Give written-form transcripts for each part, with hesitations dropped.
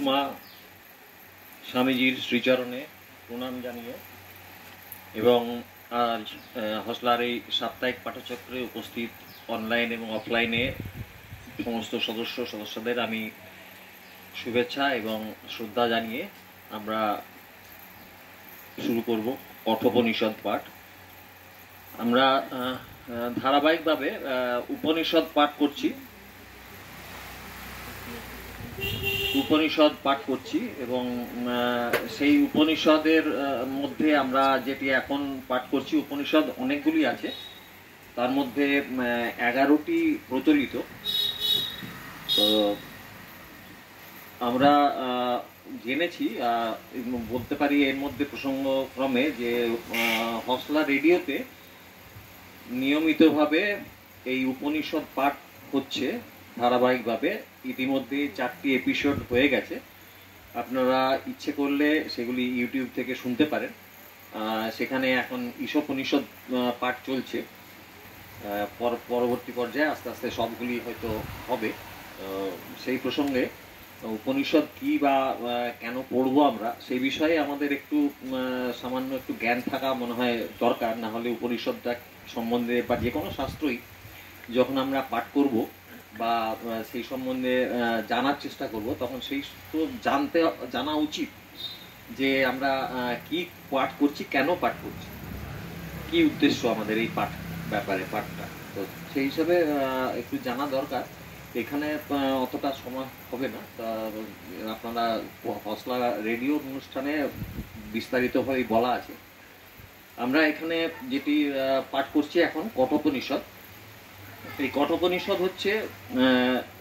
ঠাকুরমা স্বামীজির শ্রীচরণে প্রণাম জানিয়ে এবং আজ হসলার এই সাপ্তাহিক পাঠচক্রে উপস্থিত অনলাইন এবং অফলাইনে সমস্ত সদস্যদের আমি শুভেচ্ছা এবং শ্রদ্ধা জানিয়ে আমরা শুরু করব কঠোপনিষদ পাঠ। আমরা ধারাবাহিকভাবে উপনিষদ পাঠ করছি এবং সেই উপনিষদের মধ্যে আমরা যেটি এখন পাঠ করছি, উপনিষদ অনেকগুলি আছে, তার মধ্যে 11টি প্রচলিত। তো আমরা জেনেছি, বলতে পারি এর মধ্যে প্রসঙ্গক্রমে যে হসলা রেডিওতে নিয়মিতভাবে এই উপনিষদ পাঠ হচ্ছে ধারাবাহিকভাবে। ইতিমধ্যে 4টি এপিসোড হয়ে গেছে। আপনারা ইচ্ছে করলে সেগুলি ইউটিউব থেকে শুনতে পারেন। সেখানে এখন ঈশোপনিষদ পাঠ চলছে। পরবর্তী পর্যায়ে আস্তে আস্তে সবগুলি হয়তো হবে। সেই প্রসঙ্গে উপনিষদ কি বা কেন পড়বো আমরা, সেই বিষয়ে আমাদের সামান্য একটু জ্ঞান থাকা মনে হয় দরকার। না হলে উপনিষদটা সম্বন্ধে বা যে কোনো শাস্ত্রই যখন আমরা পাঠ করব বা সেই সম্বন্ধে জানার চেষ্টা করব, তখন সেই তো জানা উচিত যে আমরা কি পাঠ করছি, কেন পাঠ করছি, কি উদ্দেশ্য আমাদের এই পাঠটা। তো সেই হিসাবে একটু জানা দরকার। এখানে অতটা সময় হবে না, আপনারা হসলা রেডিও অনুষ্ঠানে বিস্তারিতভাবে বলা আছে। আমরা এখানে যেটি পাঠ করছি এখন কঠোপনিষদ। এই কঠোপনিষদ হচ্ছে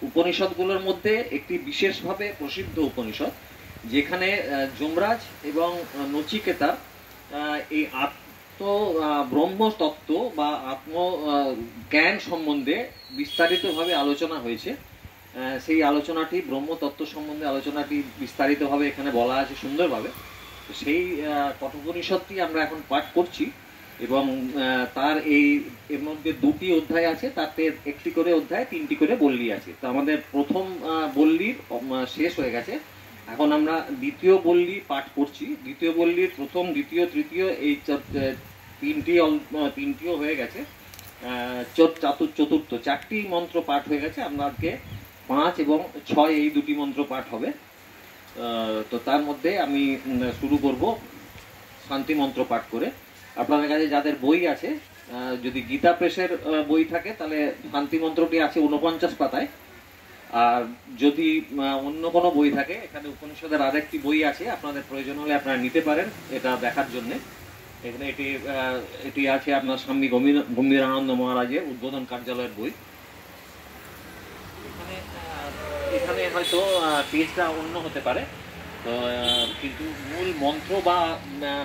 উপনিষদগুলোর মধ্যে একটি বিশেষভাবে প্রসিদ্ধ উপনিষদ, যেখানে যমরাজ এবং নচিকেতা এই ব্রহ্মতত্ত্ব বা আত্মজ্ঞান সম্বন্ধে বিস্তারিতভাবে আলোচনা হয়েছে। সেই আলোচনাটি, ব্রহ্মতত্ত্ব সম্বন্ধে আলোচনাটি বিস্তারিতভাবে এখানে বলা আছে সুন্দরভাবে। সেই কঠোপনিষদটি আমরা এখন পাঠ করছি এবং তার এর মধ্যে 2টি অধ্যায় আছে, তাতে 1টি করে অধ্যায়, 3টি করে বল্লী আছে। তো আমাদের প্রথম বল্লীর শেষ হয়ে গেছে। এখন আমরা দ্বিতীয় বল্লী পাঠ করছি। দ্বিতীয় বল্লীর প্রথম, দ্বিতীয়, তৃতীয় এই তিনটিও হয়ে গেছে। চতুর্থ 4টি মন্ত্র পাঠ হয়ে গেছে। আমরা আজকে 5 এবং 6 এই 2টি মন্ত্র পাঠ হবে। তো তার মধ্যে আমি শুরু করব শান্তি মন্ত্র পাঠ করে। আপনাদের কাছে যাদের বই আছে, যদি গীতা প্রেসের বই থাকে তাহলে শান্তি মন্ত্রটি আছে 49 পাতায়। আর যদি অন্য কোনো বই থাকে, এখানে উপনিষদের আরেকটি বই আছে, আপনাদের প্রয়োজন হলে আপনারা নিতে পারেন এটা দেখার জন্য। এখানে এটি আছে আপনার স্বামী গম্ভীরানন্দ মহারাজের উদ্বোধন কার্যালয়ের বই। এখানে হয়তো পেজটা অন্য হতে পারে, তো কিন্তু মূল মন্ত্র বা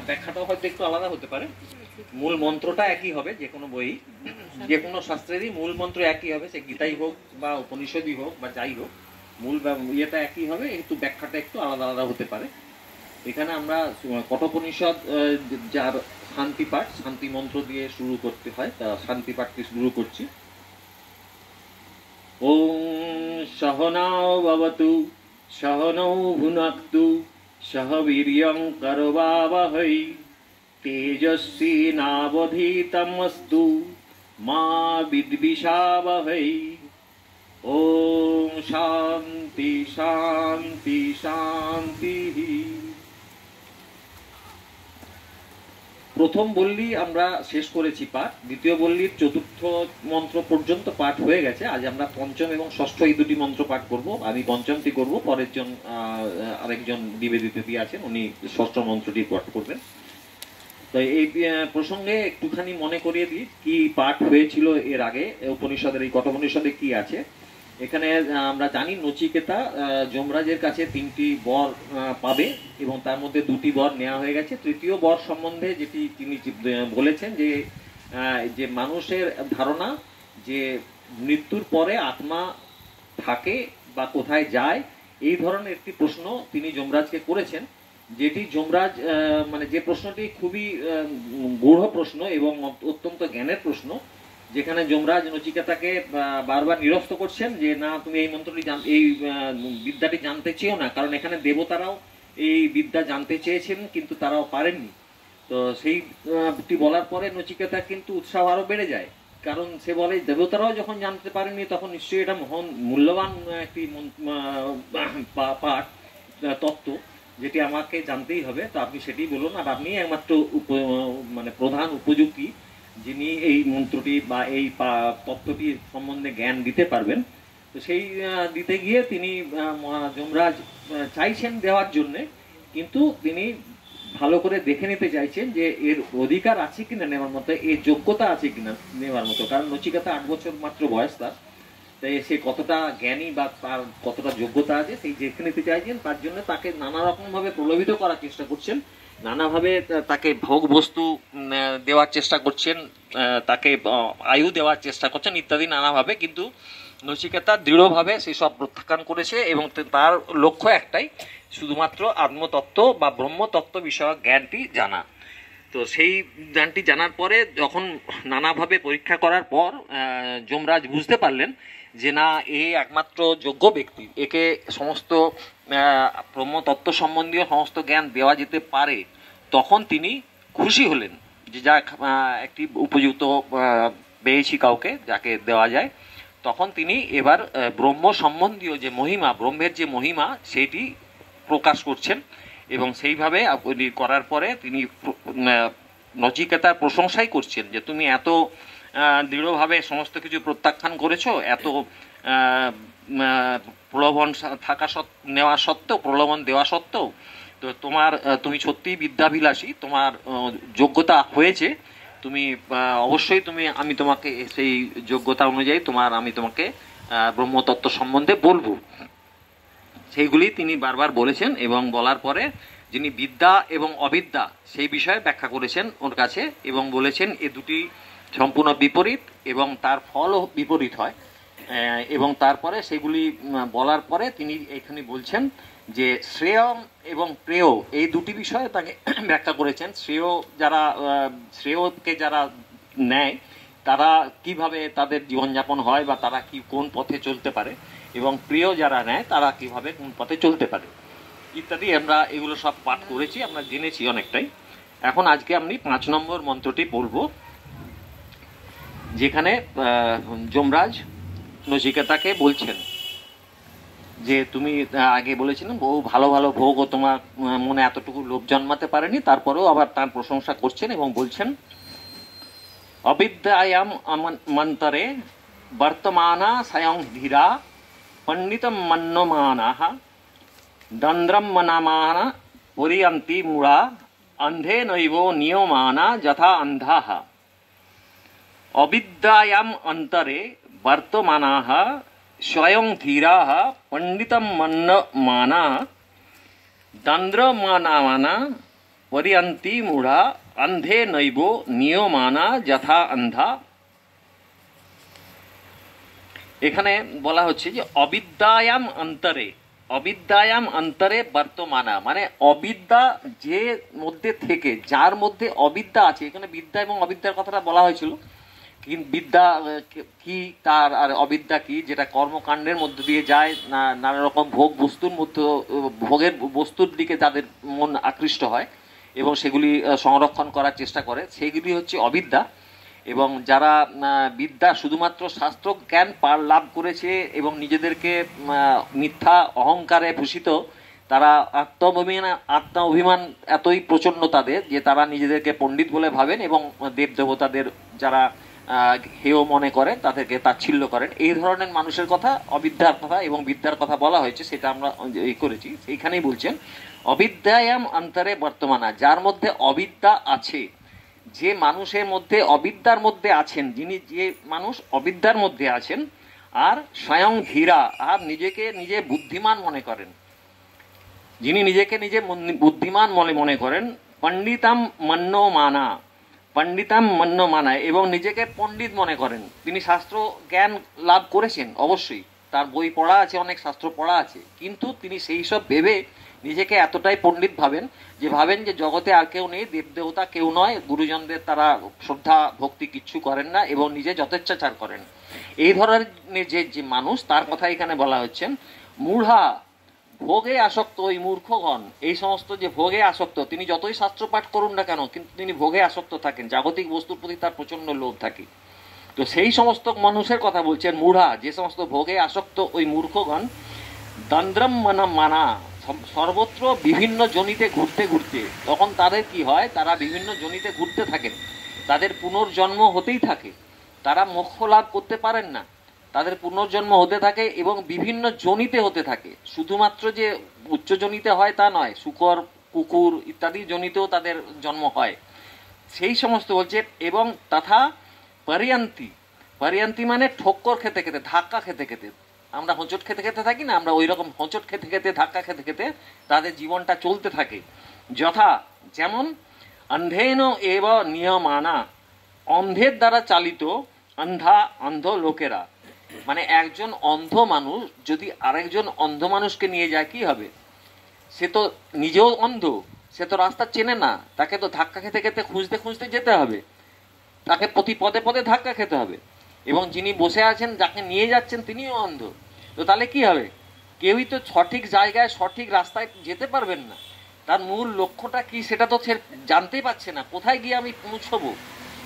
ব্যাখ্যাটাও হয়তো একটু আলাদা হতে পারে। মূল মন্ত্রটা একই হবে, যে কোনো বই, যে কোনো শাস্ত্রেরই মূল মন্ত্র একই হবে, সে গীতাই হোক বা উপনিষদই হোক বা যাই হোক, মূল ইয়েটা একই হবে, কিন্তু ব্যাখ্যাটা একটু আলাদা আলাদা হতে পারে। এখানে আমরা কঠোপনিষদ যার শান্তি পাঠ, শান্তি মন্ত্র দিয়ে শুরু করতে হয়, তা শান্তি পাঠটি শুরু করছি। ওম সহনাও ভবতু সহনৌ ভুনক্তু সহ বীর্যং করবাবহৈ তেজস্বী নাবধীতমস্তু মা বিদ্বিষাবহৈ। ওম শান্তি শান্তি শান্তি। প্রথম বল্লী আমরা শেষ করেছি পাঠ। দ্বিতীয় বল্লীর 4র্থ মন্ত্র পর্যন্ত পাঠ হয়ে গেছে। আজ আমরা 5ম এবং 6ষ্ঠ এই 2টি মন্ত্র পাঠ করব। আমি 5মটি করব, পরের আরেকজন নিবেদিতী আছেন, উনি 6ষ্ঠ মন্ত্রটি পাঠ করবেন। তো এই প্রসঙ্গে একটুখানি মনে করিয়ে দিই কি পাঠ হয়েছিল এর আগে উপনিষদের। এই কঠোপনিষদে কি আছে এখানে আমরা জানি, নচিকেতা যমরাজের কাছে 3টি বর পাবে এবং তার মধ্যে 2টি বর নেওয়া হয়ে গেছে। তৃতীয় বর সম্বন্ধে যেটি তিনি বলেছেন যে মানুষের ধারণা যে মৃত্যুর পরে আত্মা থাকে বা কোথায় যায়, এই ধরনের একটি প্রশ্ন তিনি যমরাজকে করেছেন, যেটি যমরাজ যে প্রশ্নটি খুবই গূঢ় প্রশ্ন এবং অত্যন্ত জ্ঞানের প্রশ্ন, যেখানে যমরাজ নচিকেতাকে বারবার নিরস্ত করছেন যে না, তুমি এই মন্ত্রটি এই বিদ্যাটি জানতে চেয়েও না, কারণ এখানে দেবতারাও এই বিদ্যা জানতে চেয়েছেন কিন্তু তারাও পারেননি। তো সেইটি বলার পরে নচিকেতা কিন্তু উৎসাহ আরো বেড়ে যায়, কারণ সে বলে দেবতারাও যখন জানতে পারেনি তখন নিশ্চয়ই এটা মহান মূল্যবান একটি পাঠ তত্ত্ব, যেটি আমাকে জানতেই হবে। তো আপনি সেটি বলুন, আর আপনি একমাত্র মানে প্রধান উপযোগী যিনি এই মন্ত্রটি বা এই তত্ত্বটি সম্বন্ধে জ্ঞান দিতে পারবেন। তো সেই দিতে গিয়ে তিনি যমরাজ চাইছেন দেওয়ার জন্যে, কিন্তু তিনি ভালো করে দেখে নিতে চাইছেন যে এর অধিকার আছে কিনা নেওয়ার মতো, এর যোগ্যতা আছে কিনা নেওয়ার মতো। কারণ নচিকেতা 8 বছর মাত্র বয়স তার, তাই সে কতটা জ্ঞানী বা তার কতটা যোগ্যতা আছে সেই দেখে নিতে চাইছেন। তার জন্য তাকে নানা রকম ভাবে প্রলোভিত করার চেষ্টা করছেন, নানাভাবে তাকে ভোগ বস্তু দেওয়ার চেষ্টা করছেন, তাকে আয়ু দেওয়ার চেষ্টা করছেন ইত্যাদি নানাভাবে। কিন্তু নচিকেতা দৃঢ়ভাবে সেসব প্রত্যাখ্যান করেছে এবং তার লক্ষ্য একটাই, শুধুমাত্র আত্মতত্ত্ব বা ব্রহ্মতত্ত্ব বিষয়ক জ্ঞানটি জানা। তো সেই জ্ঞানটি জানার পরে যখন নানাভাবে পরীক্ষা করার পর যমরাজ বুঝতে পারলেন যে না, এ একমাত্র যোগ্য ব্যক্তি, একে সমস্ত ব্রহ্মতত্ত্ব সম্বন্ধীয় সমস্ত জ্ঞান দেওয়া যেতে পারে, তখন তিনি খুশি হলেন যে যাক, একটি উপযুক্ত পেয়েছি কাউকে যাকে দেওয়া যায়। তখন তিনি এবার ব্রহ্ম সম্বন্ধীয় যে মহিমা, ব্রহ্মের যে মহিমা সেটি প্রকাশ করছেন এবং সেইভাবে করার পরে তিনি নচিকেতার প্রশংসাই করছেন যে তুমি এত দৃঢ়ভাবে সমস্ত কিছু প্রত্যাখ্যান করেছো, এত প্রলোভন থাকা নেওয়া সত্ত্বেও, প্রলোভন দেওয়া সত্ত্বেও, তো তুমি সত্যিই বিদ্যাভিলাষী, তোমার যোগ্যতা হয়েছে, তুমি অবশ্যই আমি তোমাকে সেই যোগ্যতা অনুযায়ী আমি তোমাকে ব্রহ্মতত্ত্ব সম্বন্ধে বলবো। সেইগুলি তিনি বারবার বলেছেন এবং বলার পরে যিনি বিদ্যা এবং অবিদ্যা সেই বিষয়ে ব্যাখ্যা করেছেন ওর কাছে এবং বলেছেন এ দুটি সম্পূর্ণ বিপরীত এবং তার ফলও বিপরীত হয়। এবং তারপরে সেগুলি বলার পরে তিনি এখানে বলছেন যে শ্রেয় এবং প্রেয় এই দুটি বিষয়ে তাকে ব্যাখ্যা করেছেন। শ্রেয়কে যারা নেয় তারা কিভাবে তাদের জীবনযাপন হয় বা তারা কোন পথে চলতে পারে, এবং প্রিয় যারা নেয় তারা কিভাবে কোন পথে চলতে পারে ইত্যাদি। আমরা এগুলো সব পাঠ করেছি, আমরা জেনেছি অনেকটাই। এখন আজকে আমি 5 নম্বর মন্ত্রটি বলবো, যেখানে যমরাজ নচিকেতাকে বলছেন যে তুমি আগে বলেছিলেন বহু ভালো ভালো ভোগ ও তোমার মনে এতটুকু লোভ জন্মাতে পারেনি, তারপরেও আবার তার প্রশংসা করছেন এবং বলছেন অবিদ্যায়াম মন্তরে বর্তমানা স্বয়ং ধীরা পণ্ডিতম মন্যমানাঃ দন্দ্রম মনামানা পরিয়ন্তি মূঢ়া অন্ধে নৈব নিয়মানা যথা অন্ধাঃ। অবিদ্যায়াম অন্তরে বর্তমানাঃ স্বয়ং ধীরাঃ পণ্ডিতম মন্যমানাঃ দন্দ্রমনামানা পরিয়ন্তি মূঢ়া অন্ধে নৈব নিয়মানা যথা অন্ধা। এখানে বলা হচ্ছে যে অবিদ্যায়াম অন্তরে বর্তমানা, মানে অবিদ্যা যে মধ্যে থেকে, যার মধ্যে অবিদ্যা আছে। এখানে বিদ্যা এবং অবিদ্যার কথাটা বলা হয়েছিল, কিন্তু বিদ্যা কি তার আর অবিদ্যা কি, যেটা কর্মকাণ্ডের মধ্যে দিয়ে যায়, নানা রকম ভোগের বস্তুর দিকে তাদের মন আকৃষ্ট হয় এবং সেগুলি সংরক্ষণ করার চেষ্টা করে, সেগুলি হচ্ছে অবিদ্যা। এবং যারা বিদ্যা শুধুমাত্র শাস্ত্র জ্ঞান লাভ করেছে এবং নিজেদেরকে মিথ্যা অহংকারে ভূষিত, তারা আত্ম অভিমান এতই প্রচণ্ড তাদের যে তারা নিজেদেরকে পণ্ডিত বলে ভাবেন এবং দেব দেবতাদের যারা হেয় মনে করেন তাদেরকে তাচ্ছিল্য করেন। এই ধরনের মানুষের কথা অবিদ্যার কথা এবং বিদ্যার কথা বলা হয়েছে, সেটা আমরা করেছি। এইখানেই বলছেন অবিদ্যায়াম অন্তরে বর্তমানা, যার মধ্যে অবিদ্যা আছে, যে মানুষের মধ্যে অবিদ্যার মধ্যে আছেন, যে মানুষ অবিদ্যার মধ্যে আছেন আর স্বয়ং ধীরা, আর নিজেকে নিজে বুদ্ধিমান মনে করেন, যিনি নিজেকে নিজে বুদ্ধিমান মনে করেন, পণ্ডিতাম মন্যমানা এবং নিজেকে পণ্ডিত মনে করেন। তিনি শাস্ত্র জ্ঞান লাভ করেছেন, অবশ্যই তার বই পড়া আছে, অনেক শাস্ত্র পড়া আছে, কিন্তু তিনি সেই সব ভেবে নিজেকে এতটাই পণ্ডিত ভাবেন যে ভাবেন যে জগতে আর কেউ নেই, দেবদেবতা কেউ নয়, গুরুজনদের তারা শ্রদ্ধা ভক্তি কিচ্ছু করেন না এবং নিজে যথেচ্ছাচার করেন। এই ধরনের যে মানুষ, তার কথা এখানে বলা হচ্ছেন। মূঢ়া, ভোগে আসক্ত, ওই মূর্খগণ, এই সমস্ত যে ভোগে আসক্ত, তিনি যতই শাস্ত্র পাঠ করুন না কেন, কিন্তু তিনি ভোগে আসক্ত থাকেন, জাগতিক বস্তুর প্রতি তার প্রচন্ড লোভ থাকে। তো সেই সমস্ত মানুষের কথা বলছেন, মূঢ়া, যে সমস্ত ভোগে আসক্ত ওই মূর্খগণ, দন্দ্রম মানা, সর্বত্র বিভিন্ন জনিতে ঘুরতে ঘুরতে, তখন তাদের কি হয়, তারা বিভিন্ন জনিতে ঘুরতে থাকেন, তাদের পুনর্জন্ম হতেই থাকে, তারা মোক্ষ লাভ করতে পারেন না, তাদের পুনর্জন্ম হতে থাকে এবং বিভিন্ন জনিতে হতে থাকে। শুধুমাত্র যে উচ্চ জনিতে হয় তা নয়, শুকর, কুকুর ইত্যাদি জনিতেও তাদের জন্ম হয়। সেই সমস্ত বলছে, এবং তথা পরিয়ন্তি, পরিয়ন্তি মানে ঠক্কর খেতে খেতে, ধাক্কা খেতে খেতে, আমরা হোঁচট খেতে খেতে থাকি না, আমরা ওই রকম হোঁচট খেতে খেতে, ধাক্কা খেতে খেতে তাদের জীবনটা চলতে থাকে। যথা, যেমন অন্ধেন এব নিয়মানা, অন্ধের দ্বারা চালিত, অন্ধা, অন্ধ লোকেরা, মানে একজন অন্ধ মানুষ যদি আরেকজন অন্ধ মানুষকে নিয়ে যায় কি হবে? সে তো নিজেও অন্ধ, সে তো রাস্তা চেনে না, তাকে তো ধাক্কা খেতে খেতে খুঁজতে খুঁজতে যেতে হবে, তাকে প্রতি পদে পদে ধাক্কা খেতে হবে, এবং যিনি বসে আছেন, যাকে নিয়ে যাচ্ছেন, তিনিও অন্ধ। তো তাহলে কি হবে? কেউই তো সঠিক জায়গায় সঠিক রাস্তায় যেতে পারবেন না, তার মূল লক্ষ্যটা কি সেটা তো সে জানতেই পারছে না, কোথায় গিয়ে আমি পৌঁছবো,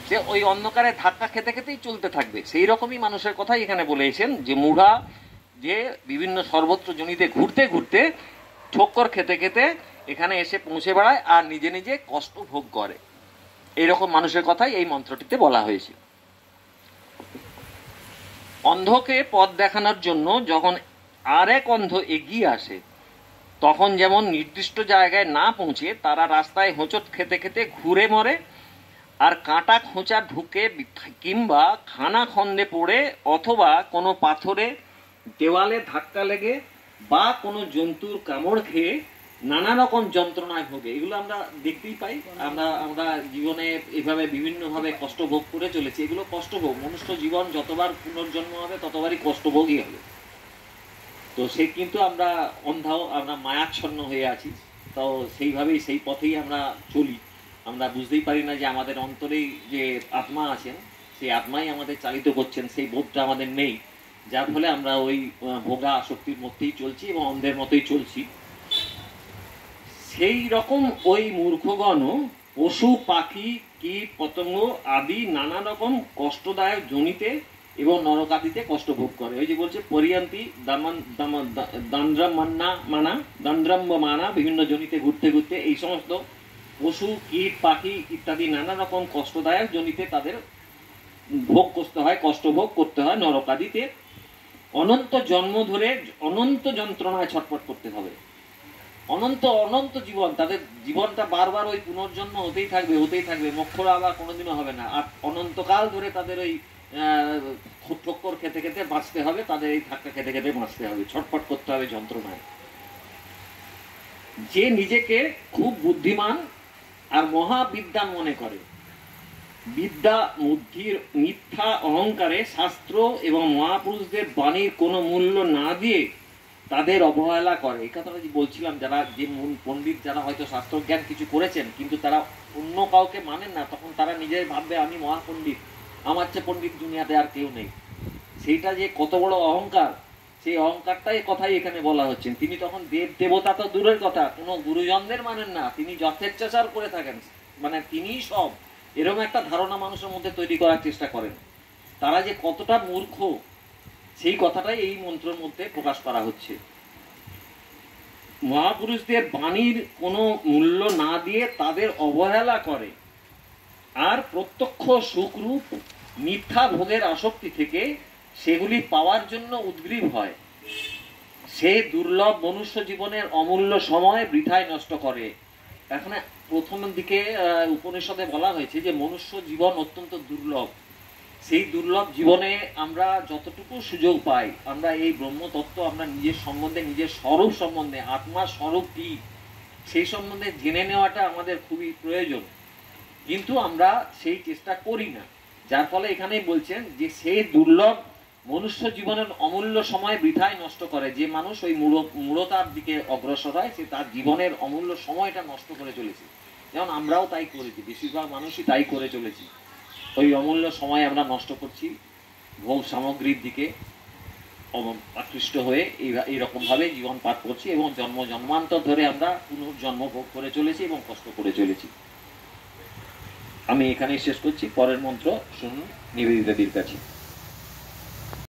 সে ওই অন্ধকারে ধাক্কা খেতে খেতেই চলতে থাকবে। সেই রকমই মানুষের কথাই এখানে বলেছেন, যে মূঢ়া, যে বিভিন্ন সর্বত্র জনিতে ঘুরতে ঘুরতে, ঠক্কর খেতে খেতে এখানে এসে পৌঁছে বেড়ায় আর নিজে নিজে কষ্ট ভোগ করে। এইরকম মানুষের কথাই এই মন্ত্রটিতে বলা হয়েছে। অন্ধকে পথ দেখানোর জন্য যখন আরেক অন্ধ এগিয়ে আসে, তখন যেমন নির্দিষ্ট জায়গায় না পৌঁছে তারা রাস্তায় হোঁচট খেতে খেতে ঘুরে মরে, আর কাঁটা খোঁচা ঢুকে কিংবা খানা খন্দে পড়ে, অথবা কোনো পাথরে দেওয়ালে ধাক্কা লেগে, বা কোনো জন্তুর কামড় খেয়ে নানা রকম যন্ত্রণায় ভোগে। এগুলো আমরা দেখতেই পাই, আমরা জীবনে এভাবে বিভিন্নভাবে কষ্ট ভোগ করে চলেছি। এগুলো কষ্টভোগ, মনুষ্য জীবন যতবার পুনর্জন্ম হবে ততবারই কষ্টভোগই হবে। তো সে কিন্তু আমরা অন্ধাও, আমরা মায়াচ্ছন্ন হয়ে আছি, তো সেইভাবেই সেই পথেই আমরা চলি। আমরা বুঝতেই পারি না যে আমাদের অন্তরেই যে আত্মা আছেন, সেই আত্মাই আমাদের চালিত করছেন, সেই বোধটা আমাদের নেই, যার ফলে আমরা ওই ভোগা আসক্তির মধ্যেই চলছি এবং অন্ধের মতোই চলছি। সেই রকম ওই মূর্খগণও পশু, পাখি, কীট, পতঙ্গ আদি নানা রকম কষ্টদায়ক জনিতে এবং নরকাদিতে কষ্ট ভোগ করে। ওই যে বলছে পরিয়ান্তি দান্দ্রাম্য মানা, বিভিন্ন জনিতে ঘুরতে ঘুরতে এই সমস্ত পশু, কীট, পাখি ইত্যাদি নানা রকম কষ্টদায়ক জনিতে তাদের ভোগ করতে হয়, কষ্ট ভোগ করতে হয় নরকাদিতে। অনন্ত জন্ম ধরে অনন্ত যন্ত্রণায় ছটফট করতে হবে, অনন্ত অনন্ত জীবন, তাদের জীবনটা বারবার ওই পুনর্জন্ম হতেই থাকবে, হতেই থাকবে, মোক্ষ আবার কোনোদিনও হবে না। আর অনন্তকাল ধরে তাদের ওই ঠক্কর খেতে খেতে বাঁচতে হবে, তাদের এই ধাক্কা খেতে খেতে বাঁচতে হবে, ছটফট করতে হবে যন্ত্রণায়। যে নিজেকে খুব বুদ্ধিমান আর মহাবিদ্যান মনে করে, বিদ্যা বুদ্ধির মিথ্যা অহংকারে শাস্ত্র এবং মহাপুরুষদের বাণীর কোনো মূল্য না দিয়ে তাদের অবহেলা করে। এই কথাটা যে বলছিলাম, যারা যে পণ্ডিত, যারা হয়তো শাস্ত্রজ্ঞান কিছু করেছেন কিন্তু তারা অন্য কাউকে মানেন না, তখন তারা নিজের ভাববে আমি মহাপণ্ডিত, আমার চেয়ে পণ্ডিত দুনিয়াতে আর কেউ নেই। সেইটা যে কত বড় অহংকার, সেই অহংকারটাই কথাই এখানে বলা হচ্ছেন। তিনি তখন দেব দেবতা তো দূরের কথা, কোনো গুরুজনদের মানেন না, তিনি যথেচ্ছাচার করে থাকেন, মানে তিনিই সব, এরকম একটা ধারণা মানুষের মধ্যে তৈরি করার চেষ্টা করেন। তারা যে কতটা মূর্খ, সেই কথাটাই এই মন্ত্রের মধ্যে প্রকাশ করা হচ্ছে। মহাপুরুষদের বাণীর কোনো মূল্য না দিয়ে তাদের অবহেলা করে, আর প্রত্যক্ষ সুখরূপ মিথ্যা ভোগের আসক্তি থেকে সেগুলি পাওয়ার জন্য উদ্গ্রীব হয়, সে দুর্লভ মনুষ্য জীবনের অমূল্য সময় বৃথায় নষ্ট করে। এখানে প্রথম দিকে উপনিষদে বলা হয়েছে যে মনুষ্য জীবন অত্যন্ত দুর্লভ, সেই দুর্লভ জীবনে আমরা যতটুকু সুযোগ পাই, আমরা এই ব্রহ্মতত্ত্ব, আমরা নিজের সম্বন্ধে, নিজের স্বরূপ সম্বন্ধে, আত্মার স্বরূপ কি সেই সম্বন্ধে জেনে নেওয়াটা আমাদের খুবই প্রয়োজন, কিন্তু আমরা সেই চেষ্টা করি না। যার ফলে এখানেই বলছেন যে সেই দুর্লভ মনুষ্য জীবনের অমূল্য সময় বৃথায় নষ্ট করে। যে মানুষ ওই মূঢ়তার দিকে অগ্রসর হয়, সে তার জীবনের অমূল্য সময়টা নষ্ট করে চলেছে। যেমন আমরাও তাই করেছি, বেশিরভাগ মানুষই তাই করে চলেছি। ওই অমূল্য সময় আমরা নষ্ট করছি ভোগ সামগ্রীর দিকে আকৃষ্ট হয়ে এইরকমভাবে জীবন পার করছি, এবং জন্মান্তর ধরে আমরা পুনর্জন্ম ভোগ করে চলেছি এবং কষ্ট করে চলেছি। আমি এখানেই শেষ করছি। পরের মন্ত্র শুনুন নিবেদিতাদির কাছে।